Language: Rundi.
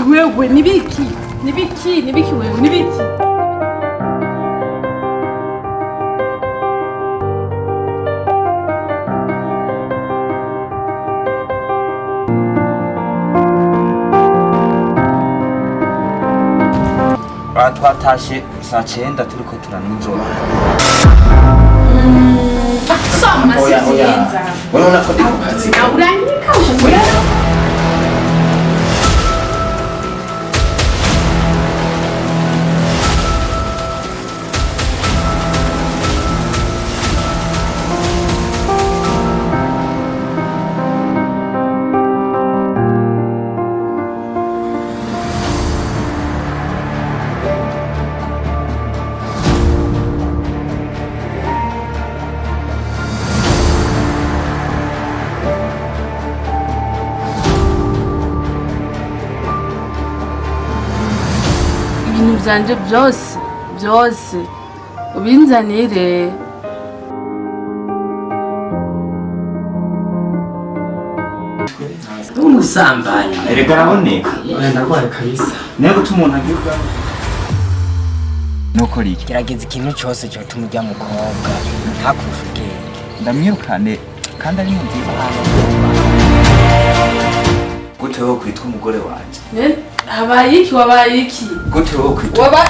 nibiki wewe nibiki wewe nibiki twatashe saa 9 turiko turanijoro. Soma sikiza. Unaona ko ndiko kazi. Uranyika ushobora. Ibintu byanje byose ubinzanire. Umusambanyi. Erega araboneka. Ndagwaye kabisa. Niyo gutuma umuntu agira nuko riki. Gerageza ikintu cyose cyo tumujya mukobwa. Ntakuvuge. Ndamwirukane kandi ari mu nziza hano. Gute wo kwitwa umugore wanje? Habaye iki wabaye iki? Gute wo kwitwa? Waba